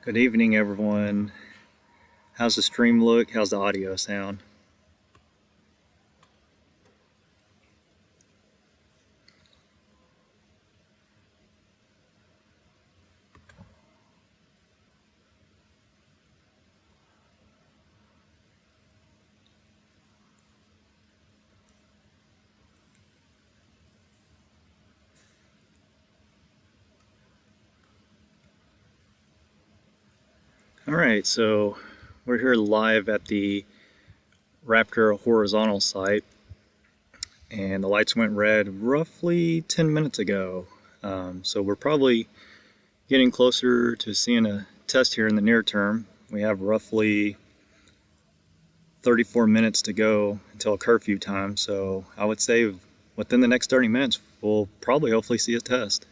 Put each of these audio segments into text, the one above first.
Good evening, everyone. How's the stream look? How's the audio sound? All right, so we're here live at the Raptor horizontal site, and the lights went red roughly 10 minutes ago. So we're probably getting closer to seeing a test here in the near term. We have roughly 34 minutes to go until curfew time, so I would say within the next 30 minutes, we'll probably hopefully see a test.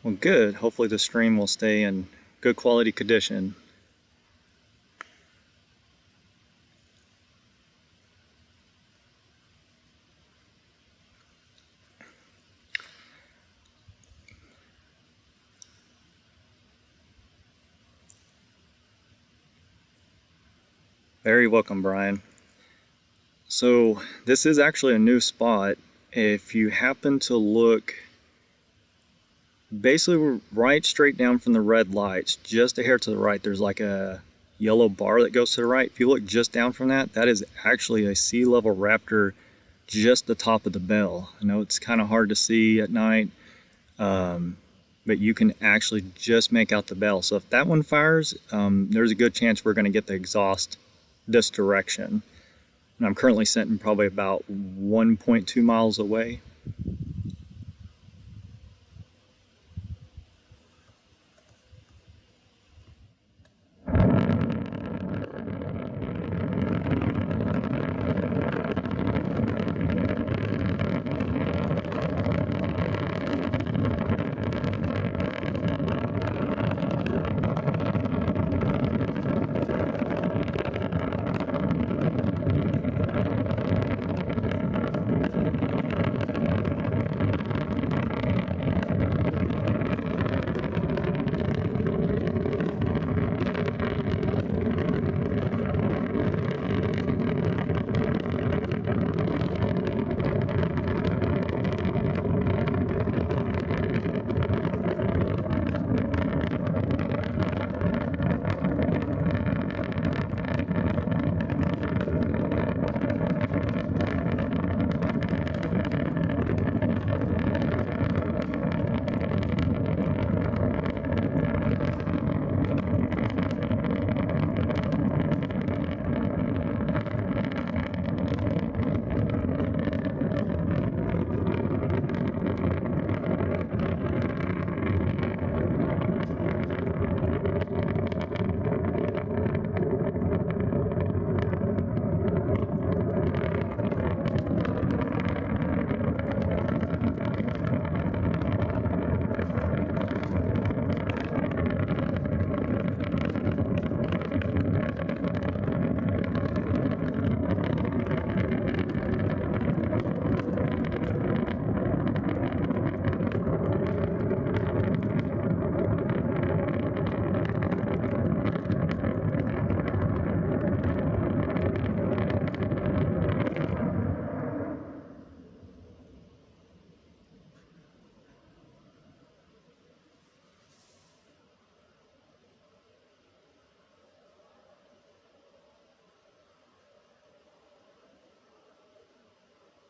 Well, good. Hopefully the stream will stay in good quality condition. Very welcome, Brian. So this is actually a new spot. If you happen to look, basically we're right straight down from the red lights, just a hair to the right, there's like a yellow bar that goes to the right. If you look just down from that, that is actually a sea level Raptor, just the top of the bell. I know it's kind of hard to see at night, but you can actually just make out the bell. So if that one fires, there's a good chance we're going to get the exhaust this direction. And I'm currently sitting probably about 1.2 miles away.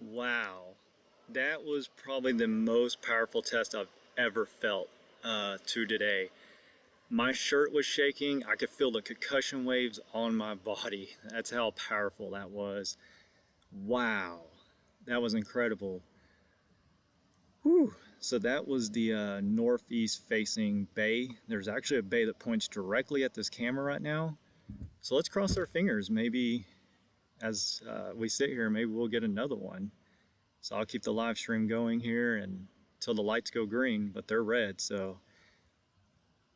Wow, that was probably the most powerful test I've ever felt to today. My shirt was shaking. I could feel the concussion waves on my body. That's how powerful that was. Wow, that was incredible. Whew. So that was the northeast facing bay. There's actually a bay that points directly at this camera right now. So let's cross our fingers. Maybe as we sit here, maybe we'll get another one. So I'll keep the live stream going here and until the lights go green, but they're red. So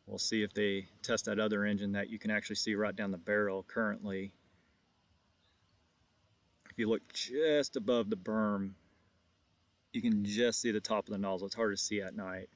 we'll see if they test that other engine that you can actually see right down the barrel currently. If you look just above the berm, you can just see the top of the nozzle. It's hard to see at night.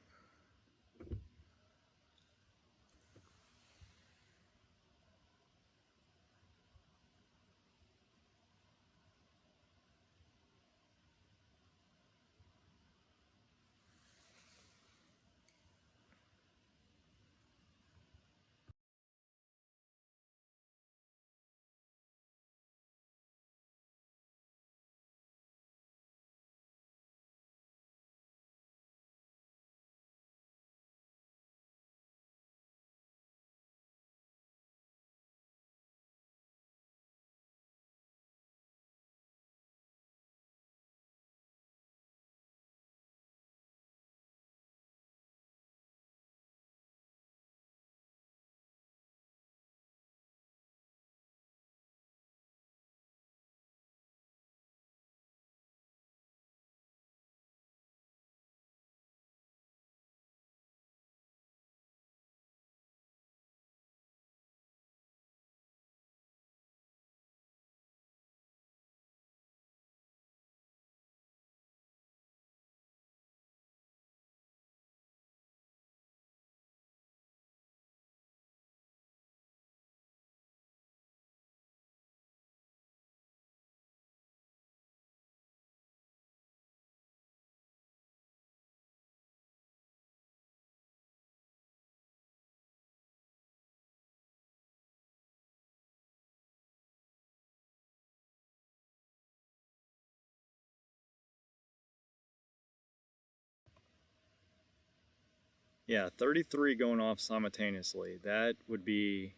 Yeah, 33 going off simultaneously. That would be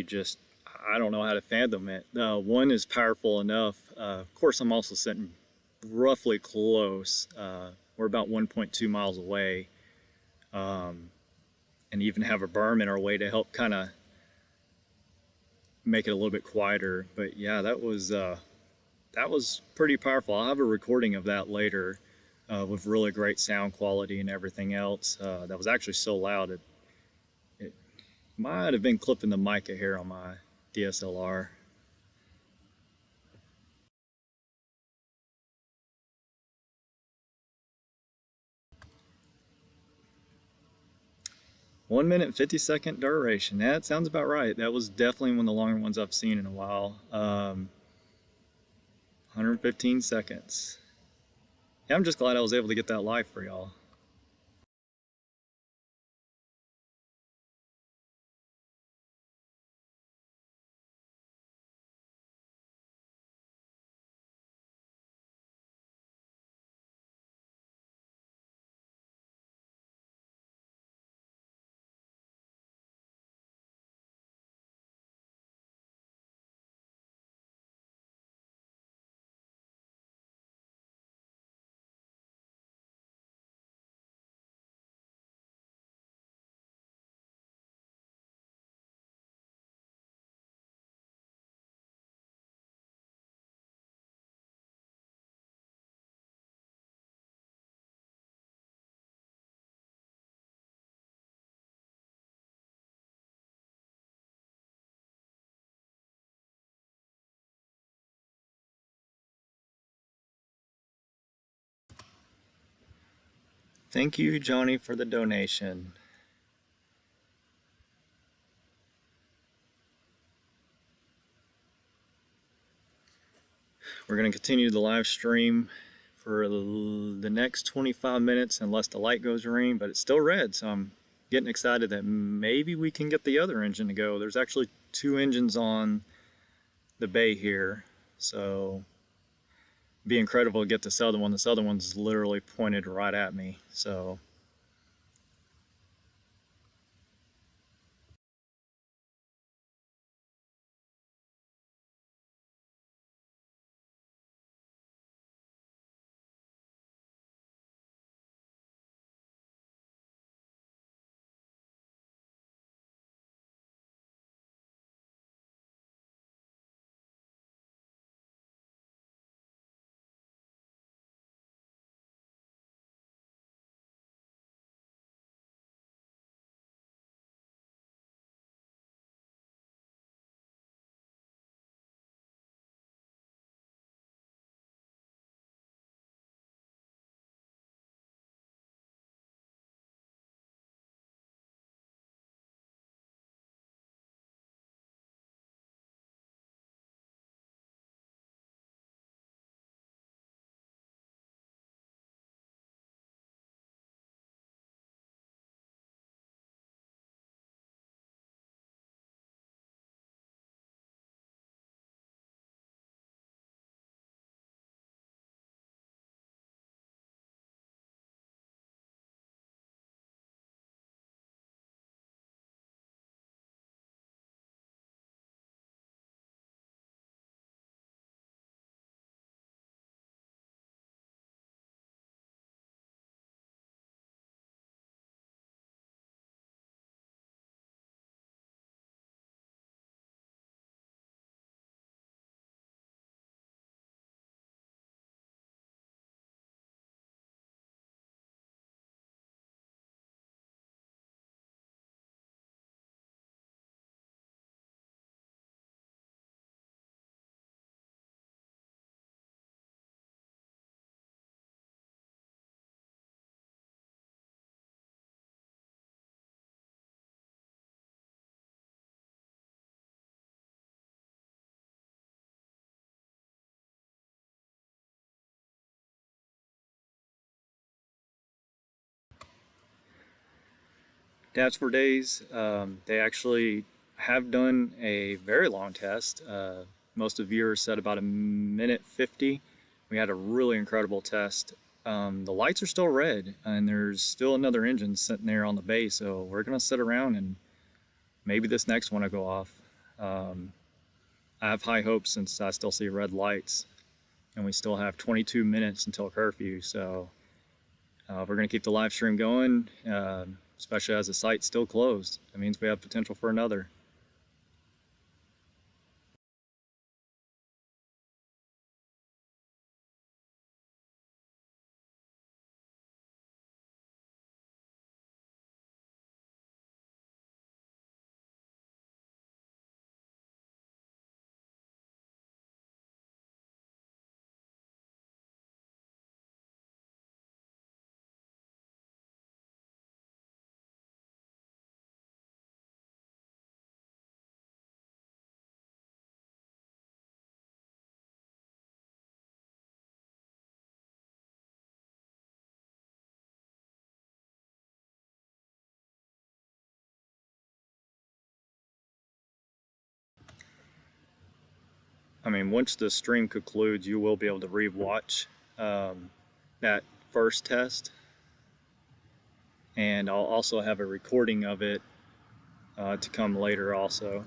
just, I don't know how to fathom it. One is powerful enough. Of course, I'm also sitting roughly close. We're about 1.2 miles away, and even have a berm in our way to help kind of make it a little bit quieter. But yeah, that was pretty powerful. I'll have a recording of that later, with really great sound quality and everything else. That was actually so loud it might have been clipping the mic a hair on my DSLR. One minute 50-second duration. That sounds about right. That was definitely one of the longer ones I've seen in a while. 115 seconds. Yeah, I'm just glad I was able to get that live for y'all. Thank you, Johnny, for the donation. We're going to continue the live stream for the next 25 minutes unless the light goes green, but it's still red, so I'm getting excited that maybe we can get the other engine to go. There's actually two engines on the bay here, so it'd be incredible to get this other one. This other one's literally pointed right at me, so Dash for days, they actually have done a very long test. Most of viewers said about a minute 50. We had a really incredible test. The lights are still red, and there's still another engine sitting there on the base, so we're going to sit around and maybe this next one will go off. Um, I have high hopes since I still see red lights, and we still have 22 minutes until curfew, so we're going to keep the live stream going, especially as the site's still closed. That means we have potential for another. I mean, once the stream concludes, you will be able to re-watch that first test, and I'll also have a recording of it to come later also.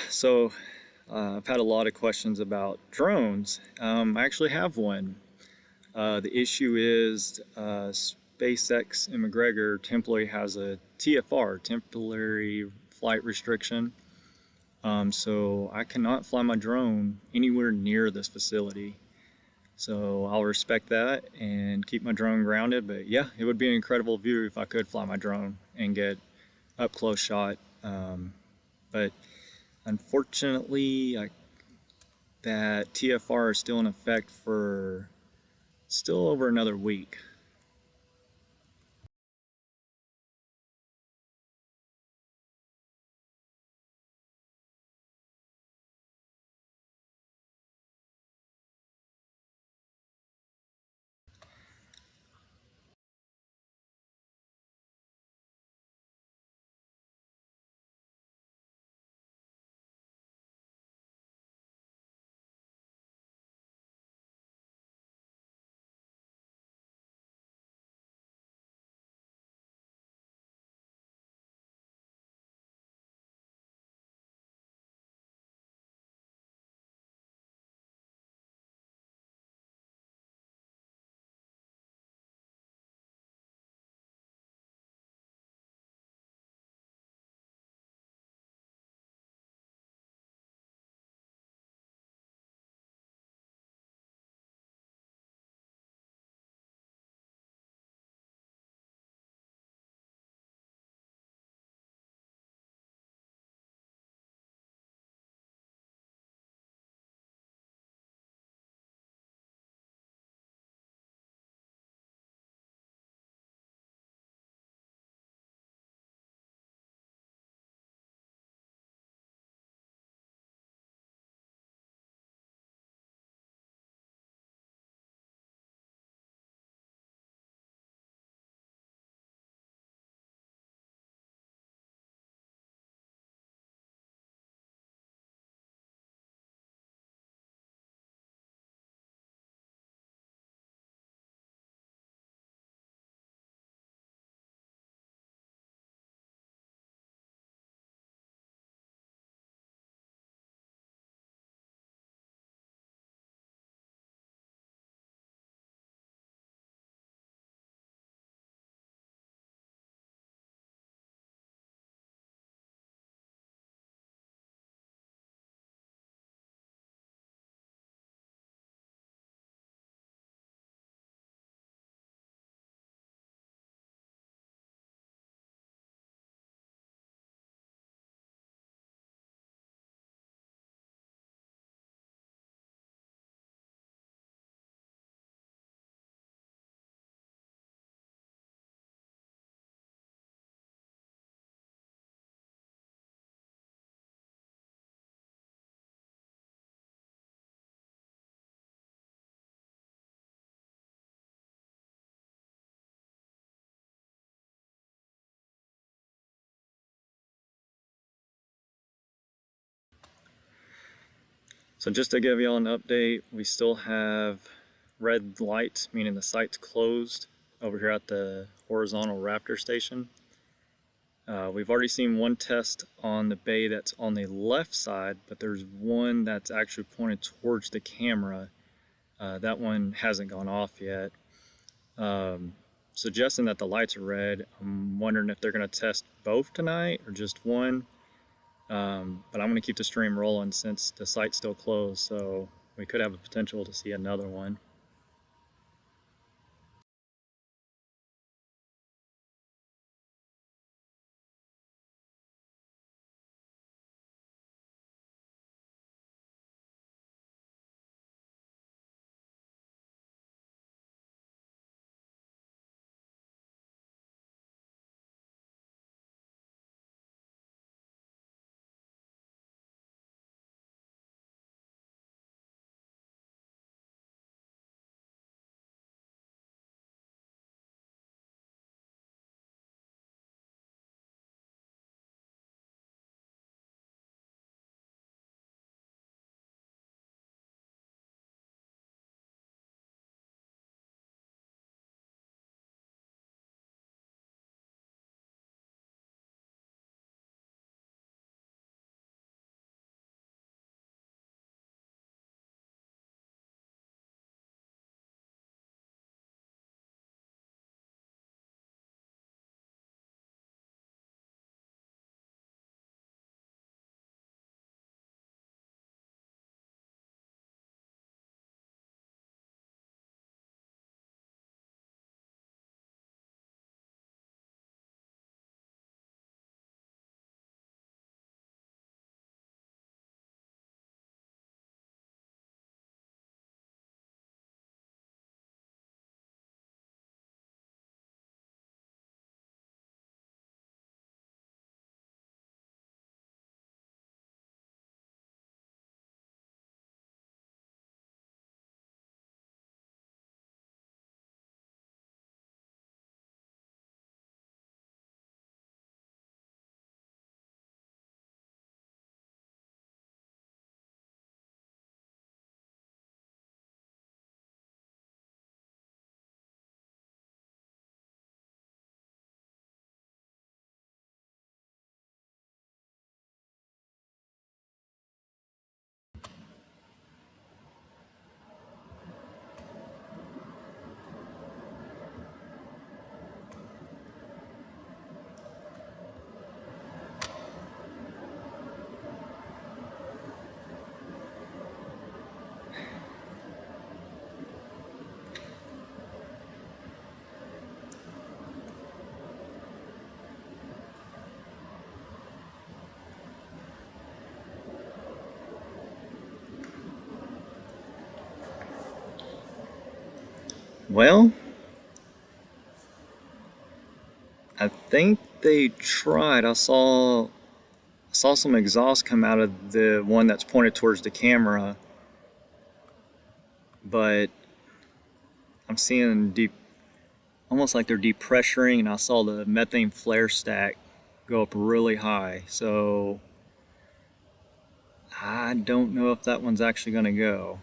So I've had a lot of questions about drones. I actually have one. The issue is SpaceX and McGregor temporarily has a TFR, temporary flight restriction. So I cannot fly my drone anywhere near this facility. So I'll respect that and keep my drone grounded. But yeah, it would be an incredible view if I could fly my drone and get up close shot. But unfortunately, that TFR is still in effect for still over another week. So just to give y'all an update, we still have red lights, meaning the site's closed over here at the horizontal Raptor station. We've already seen one test on the bay that's on the left side, but there's one that's actually pointed towards the camera. That one hasn't gone off yet. Suggesting that the lights are red. I'm wondering if they're going to test both tonight or just one. But I'm going to keep the stream rolling since the site's still closed, so we could have a potential to see another one. Well, I think they tried. I saw some exhaust come out of the one that's pointed towards the camera, but I'm seeing deep, almost like they're depressuring, and I saw the methane flare stack go up really high. So I don't know if that one's actually going to go.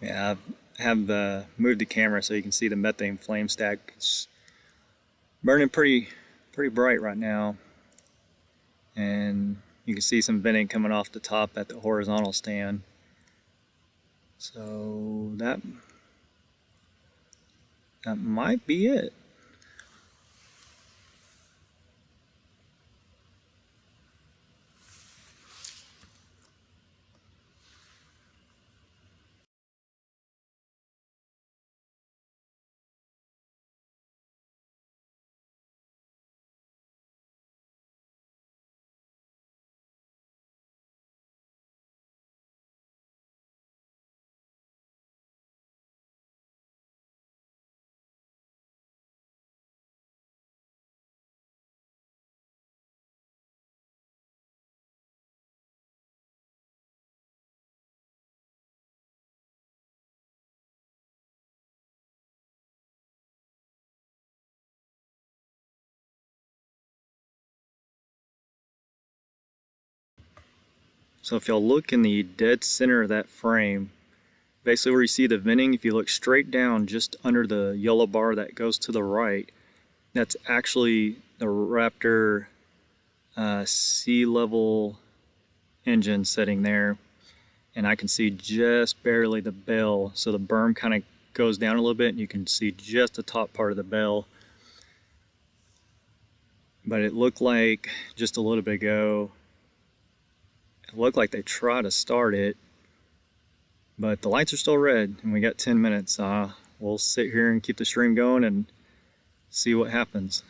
Yeah, I have moved the camera so you can see the methane flame stack. It's burning pretty bright right now, and you can see some venting coming off the top at the horizontal stand. So that might be it. So if y'all look in the dead center of that frame, basically where you see the venting, if you look straight down just under the yellow bar that goes to the right, that's actually the Raptor sea level engine sitting there. And I can see just barely the bell. So the berm kind of goes down a little bit and you can see just the top part of the bell. But it looked like just a little bit ago, it looked like they tried to start it, but the lights are still red and we got 10 minutes. We'll sit here and keep the stream going and see what happens.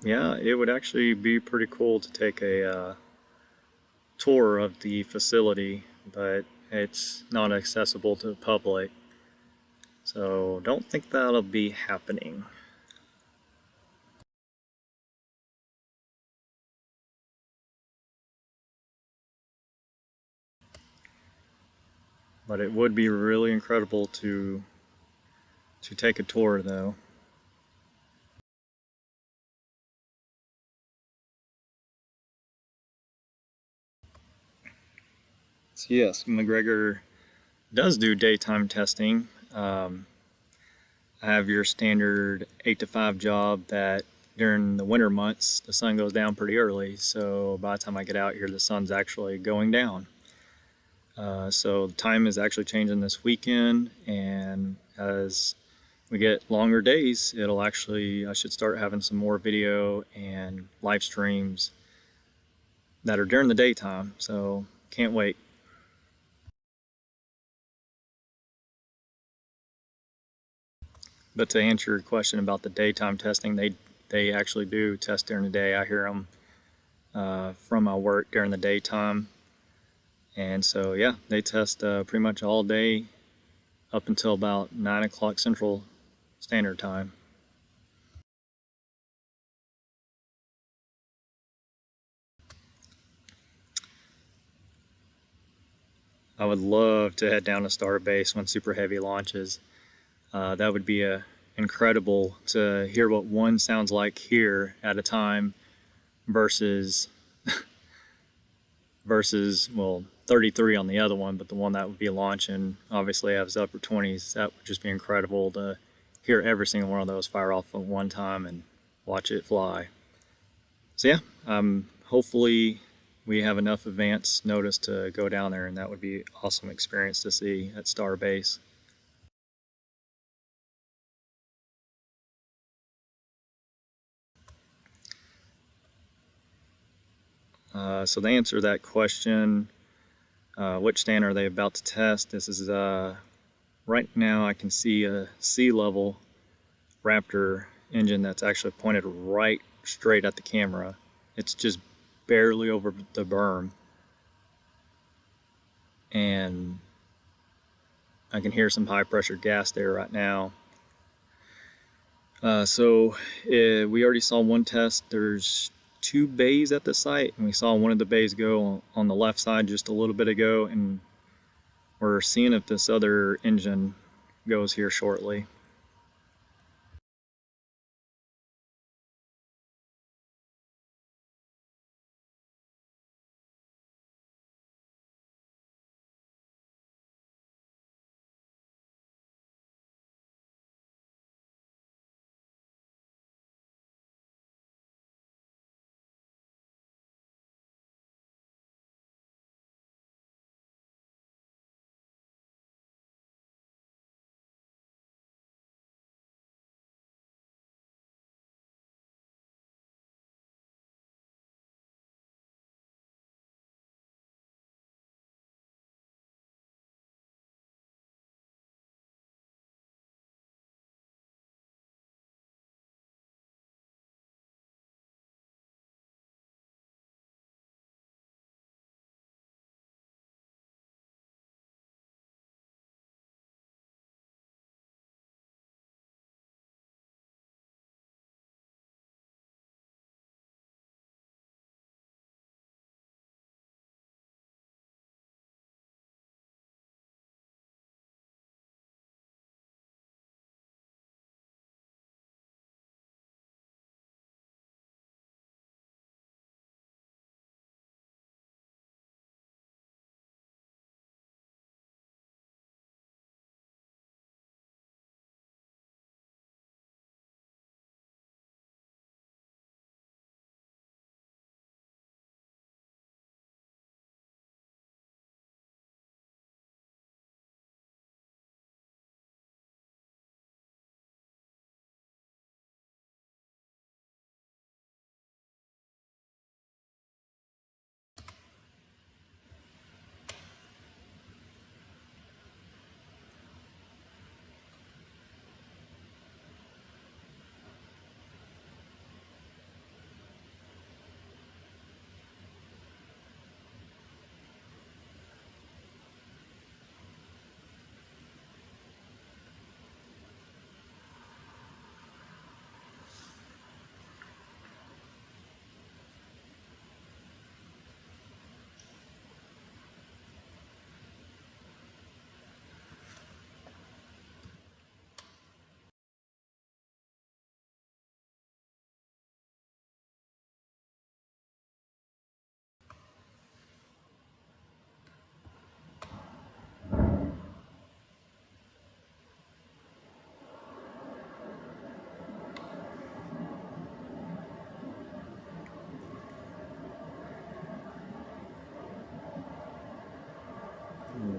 Yeah, it would actually be pretty cool to take a tour of the facility, but it's not accessible to the public. So don't think that'll be happening. But it would be really incredible to take a tour though. So yes, McGregor does do daytime testing. I have your standard 8 to 5 job that during the winter months the sun goes down pretty early, so by the time I get out here the sun's actually going down. So the time is actually changing this weekend, and as we get longer days, I should start having some more video and live streams that are during the daytime, so can't wait. But to answer your question about the daytime testing, they actually do test during the day. I hear them from my work during the daytime, and so yeah, they test pretty much all day up until about 9 o'clock Central Standard Time. I would love to head down to Starbase when Super Heavy launches. That would be incredible to hear what one sounds like here at a time versus well 33 on the other one, but the one that would be launching obviously has upper 20s. That would just be incredible to hear every single one of those fire off at one time and watch it fly. So yeah, hopefully we have enough advance notice to go down there, and that would be an awesome experience to see at Starbase. So to answer that question, which stand are they about to test? This is right now I can see a sea level Raptor engine that's actually pointed right straight at the camera. It's just barely over the berm, and I can hear some high pressure gas there right now. We already saw one test. There's two bays at the site, and we saw one of the bays go on the left side just a little bit ago, and we're seeing if this other engine goes here shortly.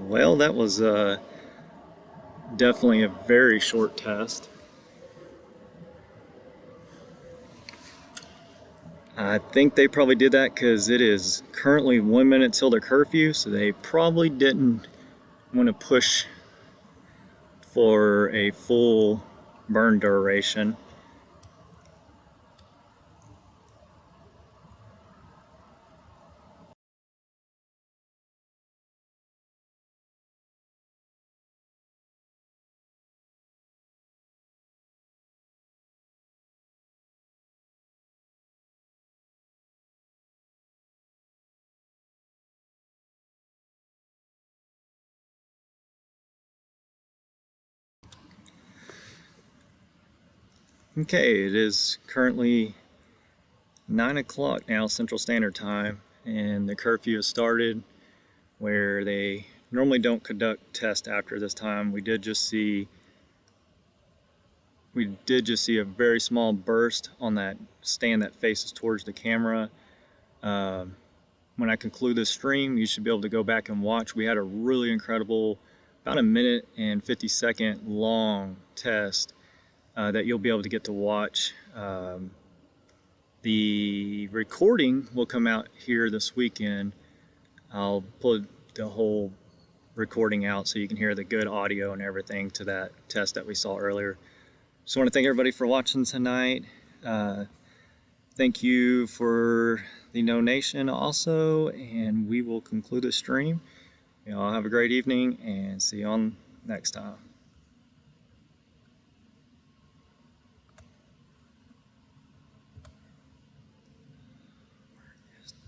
Well, that was definitely a very short test. I think they probably did that because it is currently 1 minute till their curfew, so they probably didn't want to push for a full burn duration. Okay, it is currently 9 o'clock now, Central Standard Time, and the curfew has started where they normally don't conduct tests after this time. We did just see a very small burst on that stand that faces towards the camera. When I conclude this stream, you should be able to go back and watch. We had a really incredible, about a minute and 50-second long test that you'll be able to get to watch. The recording will come out here this weekend. I'll put the whole recording out so you can hear the good audio and everything to that test that we saw earlier. Just want to thank everybody for watching tonight. Thank you for the donation also, and we will conclude the stream. Y'all have a great evening and see you on next time.